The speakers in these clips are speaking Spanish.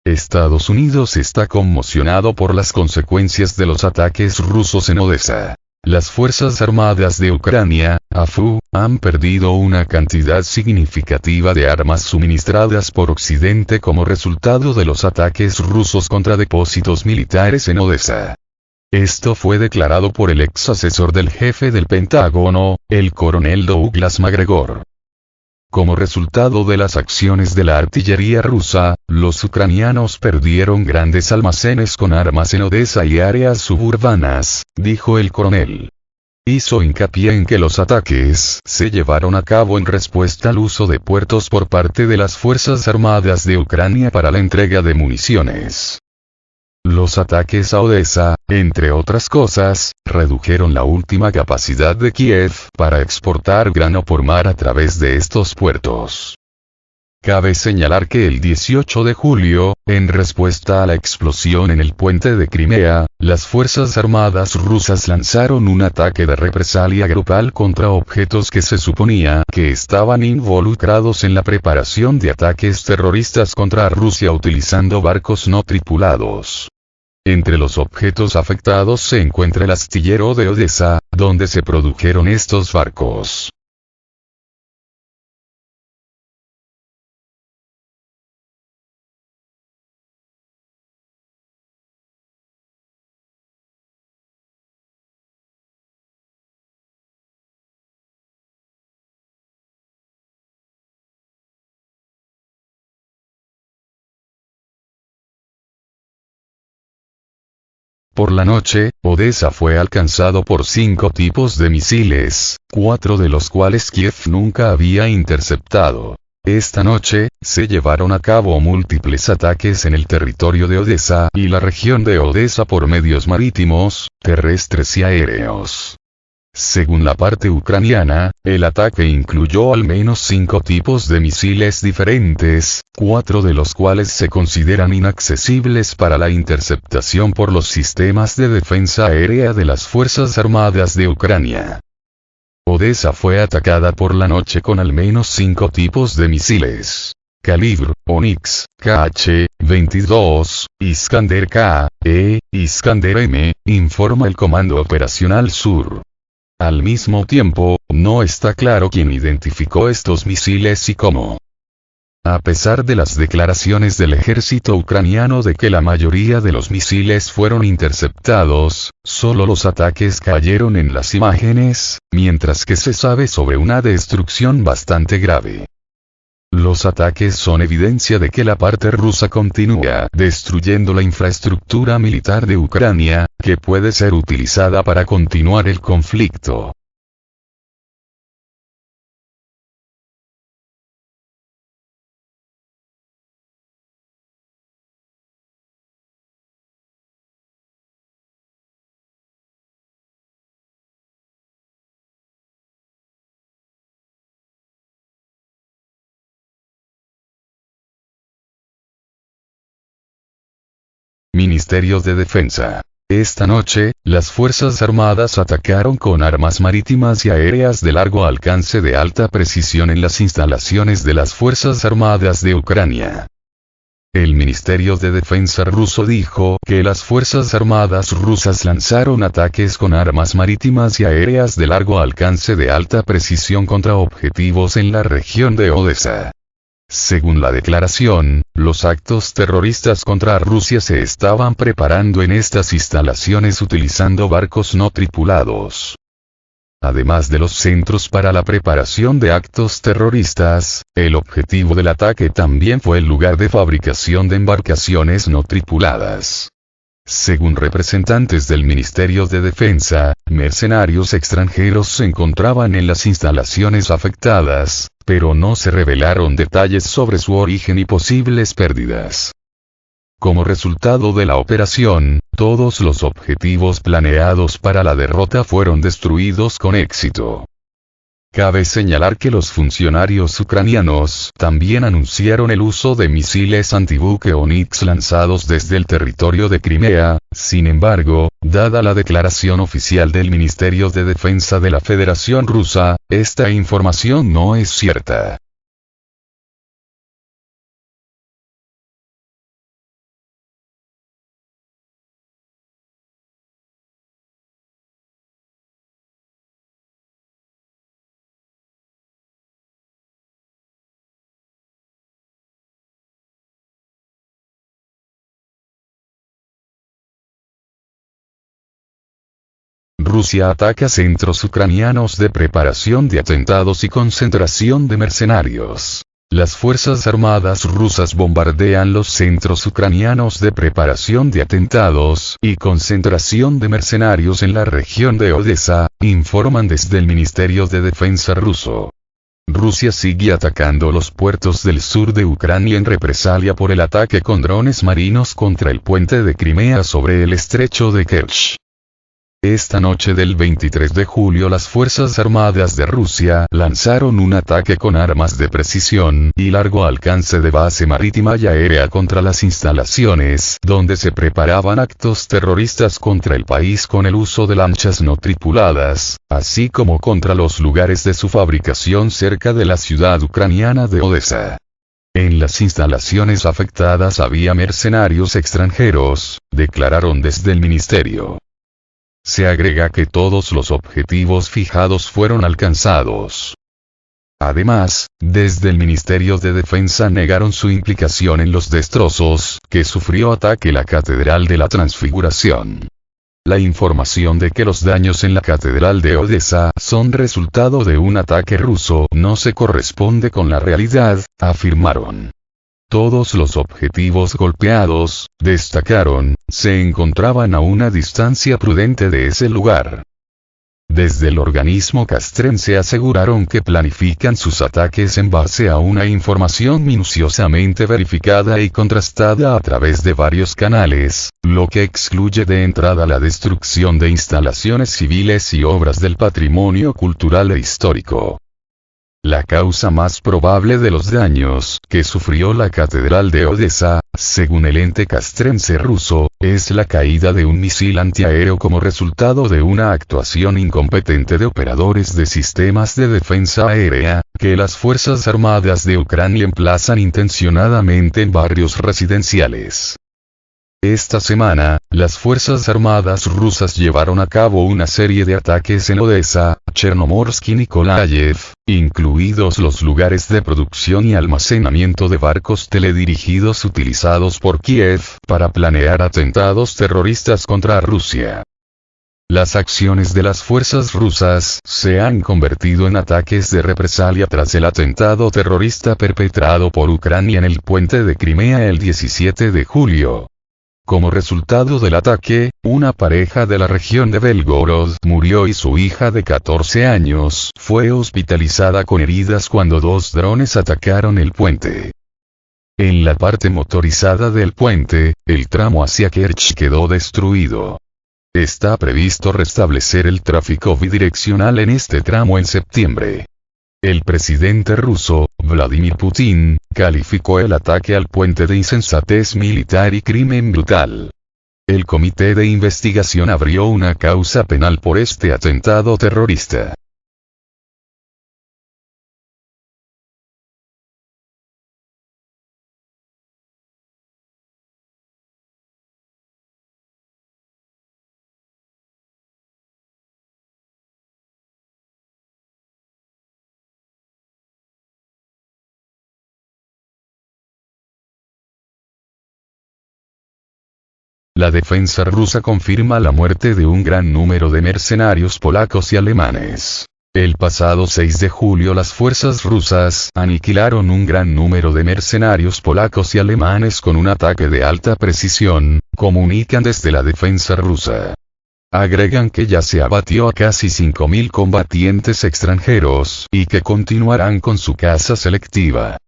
Estados Unidos está conmocionado por las consecuencias de los ataques rusos en Odessa. Las Fuerzas Armadas de Ucrania, AFU, han perdido una cantidad significativa de armas suministradas por Occidente como resultado de los ataques rusos contra depósitos militares en Odessa. Esto fue declarado por el ex asesor del jefe del Pentágono, el coronel Douglas Macgregor. Como resultado de las acciones de la artillería rusa, los ucranianos perdieron grandes almacenes con armas en Odessa y áreas suburbanas, dijo el coronel. Hizo hincapié en que los ataques se llevaron a cabo en respuesta al uso de puertos por parte de las Fuerzas Armadas de Ucrania para la entrega de municiones. Los ataques a Odessa, entre otras cosas, redujeron la última capacidad de Kiev para exportar grano por mar a través de estos puertos. Cabe señalar que el 18 de julio, en respuesta a la explosión en el puente de Crimea, las Fuerzas Armadas rusas lanzaron un ataque de represalia grupal contra objetos que se suponía que estaban involucrados en la preparación de ataques terroristas contra Rusia utilizando barcos no tripulados. Entre los objetos afectados se encuentra el astillero de Odessa, donde se produjeron estos barcos. Por la noche, Odessa fue alcanzado por 5 tipos de misiles, 4 de los cuales Kiev nunca había interceptado. Esta noche, se llevaron a cabo múltiples ataques en el territorio de Odessa y la región de Odessa por medios marítimos, terrestres y aéreos. Según la parte ucraniana, el ataque incluyó al menos 5 tipos de misiles diferentes, 4 de los cuales se consideran inaccesibles para la interceptación por los sistemas de defensa aérea de las Fuerzas Armadas de Ucrania. Odessa fue atacada por la noche con al menos 5 tipos de misiles. Kalibr, Onyx, KH-22, Iskander-K, Iskander-M, informa el Comando Operacional Sur. Al mismo tiempo, no está claro quién identificó estos misiles y cómo. A pesar de las declaraciones del ejército ucraniano de que la mayoría de los misiles fueron interceptados, solo los ataques cayeron en las imágenes, mientras que se sabe sobre una destrucción bastante grave. Los ataques son evidencia de que la parte rusa continúa destruyendo la infraestructura militar de Ucrania, que puede ser utilizada para continuar el conflicto. Ministerio de Defensa. Esta noche, las Fuerzas Armadas atacaron con armas marítimas y aéreas de largo alcance de alta precisión en las instalaciones de las Fuerzas Armadas de Ucrania. El Ministerio de Defensa ruso dijo que las Fuerzas Armadas rusas lanzaron ataques con armas marítimas y aéreas de largo alcance de alta precisión contra objetivos en la región de Odessa. Según la declaración, los actos terroristas contra Rusia se estaban preparando en estas instalaciones utilizando barcos no tripulados. Además de los centros para la preparación de actos terroristas, el objetivo del ataque también fue el lugar de fabricación de embarcaciones no tripuladas. Según representantes del Ministerio de Defensa, mercenarios extranjeros se encontraban en las instalaciones afectadas, pero no se revelaron detalles sobre su origen y posibles pérdidas. Como resultado de la operación, todos los objetivos planeados para la derrota fueron destruidos con éxito. Cabe señalar que los funcionarios ucranianos también anunciaron el uso de misiles antibuque Onyx lanzados desde el territorio de Crimea. Sin embargo, dada la declaración oficial del Ministerio de Defensa de la Federación Rusa, esta información no es cierta. Rusia ataca centros ucranianos de preparación de atentados y concentración de mercenarios. Las Fuerzas Armadas rusas bombardean los centros ucranianos de preparación de atentados y concentración de mercenarios en la región de Odesa, informan desde el Ministerio de Defensa ruso. Rusia sigue atacando los puertos del sur de Ucrania en represalia por el ataque con drones marinos contra el puente de Crimea sobre el estrecho de Kerch. Esta noche del 23 de julio las Fuerzas Armadas de Rusia lanzaron un ataque con armas de precisión y largo alcance de base marítima y aérea contra las instalaciones donde se preparaban actos terroristas contra el país con el uso de lanchas no tripuladas, así como contra los lugares de su fabricación cerca de la ciudad ucraniana de Odesa. En las instalaciones afectadas había mercenarios extranjeros, declararon desde el ministerio. Se agrega que todos los objetivos fijados fueron alcanzados. Además, desde el Ministerio de Defensa negaron su implicación en los destrozos que sufrió ataque la Catedral de la Transfiguración. La información de que los daños en la Catedral de Odesa son resultado de un ataque ruso no se corresponde con la realidad, afirmaron. Todos los objetivos golpeados, destacaron, se encontraban a una distancia prudente de ese lugar. Desde el organismo castrense aseguraron que planifican sus ataques en base a una información minuciosamente verificada y contrastada a través de varios canales, lo que excluye de entrada la destrucción de instalaciones civiles y obras del patrimonio cultural e histórico. La causa más probable de los daños que sufrió la Catedral de Odesa, según el ente castrense ruso, es la caída de un misil antiaéreo como resultado de una actuación incompetente de operadores de sistemas de defensa aérea, que las Fuerzas Armadas de Ucrania emplazan intencionadamente en barrios residenciales. Esta semana, las Fuerzas Armadas rusas llevaron a cabo una serie de ataques en Odesa, Chernomorsk y Nikolaev, incluidos los lugares de producción y almacenamiento de barcos teledirigidos utilizados por Kiev para planear atentados terroristas contra Rusia. Las acciones de las fuerzas rusas se han convertido en ataques de represalia tras el atentado terrorista perpetrado por Ucrania en el puente de Crimea el 17 de julio. Como resultado del ataque, una pareja de la región de Belgorod murió y su hija de 14 años fue hospitalizada con heridas cuando dos drones atacaron el puente. En la parte motorizada del puente, el tramo hacia Kerch quedó destruido. Está previsto restablecer el tráfico bidireccional en este tramo en septiembre. El presidente ruso, Vladimir Putin, calificó el ataque al puente de insensatez militar y crimen brutal. El comité de investigación abrió una causa penal por este atentado terrorista. La defensa rusa confirma la muerte de un gran número de mercenarios polacos y alemanes. El pasado 6 de julio las fuerzas rusas aniquilaron un gran número de mercenarios polacos y alemanes con un ataque de alta precisión, comunican desde la defensa rusa. Agregan que ya se abatió a casi 5.000 combatientes extranjeros y que continuarán con su caza selectiva.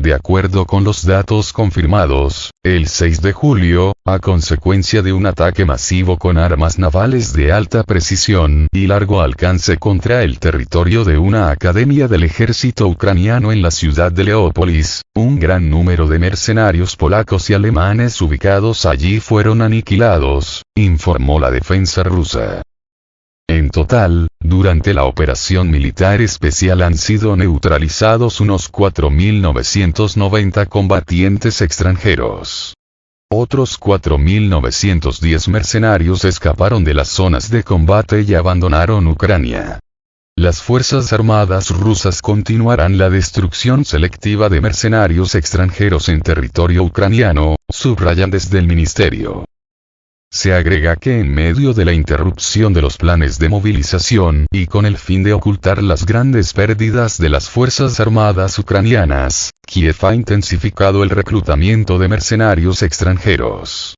De acuerdo con los datos confirmados, el 6 de julio, a consecuencia de un ataque masivo con armas navales de alta precisión y largo alcance contra el territorio de una academia del ejército ucraniano en la ciudad de Leópolis, un gran número de mercenarios polacos y alemanes ubicados allí fueron aniquilados, informó la defensa rusa. En total, durante la operación militar especial han sido neutralizados unos 4.990 combatientes extranjeros. Otros 4.910 mercenarios escaparon de las zonas de combate y abandonaron Ucrania. Las Fuerzas Armadas rusas continuarán la destrucción selectiva de mercenarios extranjeros en territorio ucraniano, subrayan desde el ministerio. Se agrega que en medio de la interrupción de los planes de movilización y con el fin de ocultar las grandes pérdidas de las Fuerzas Armadas ucranianas, Kiev ha intensificado el reclutamiento de mercenarios extranjeros.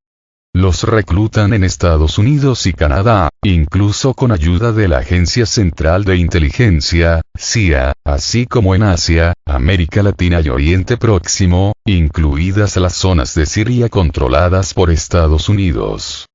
Los reclutan en Estados Unidos y Canadá, incluso con ayuda de la Agencia Central de Inteligencia, CIA, así como en Asia, América Latina y Oriente Próximo, incluidas las zonas de Siria controladas por Estados Unidos.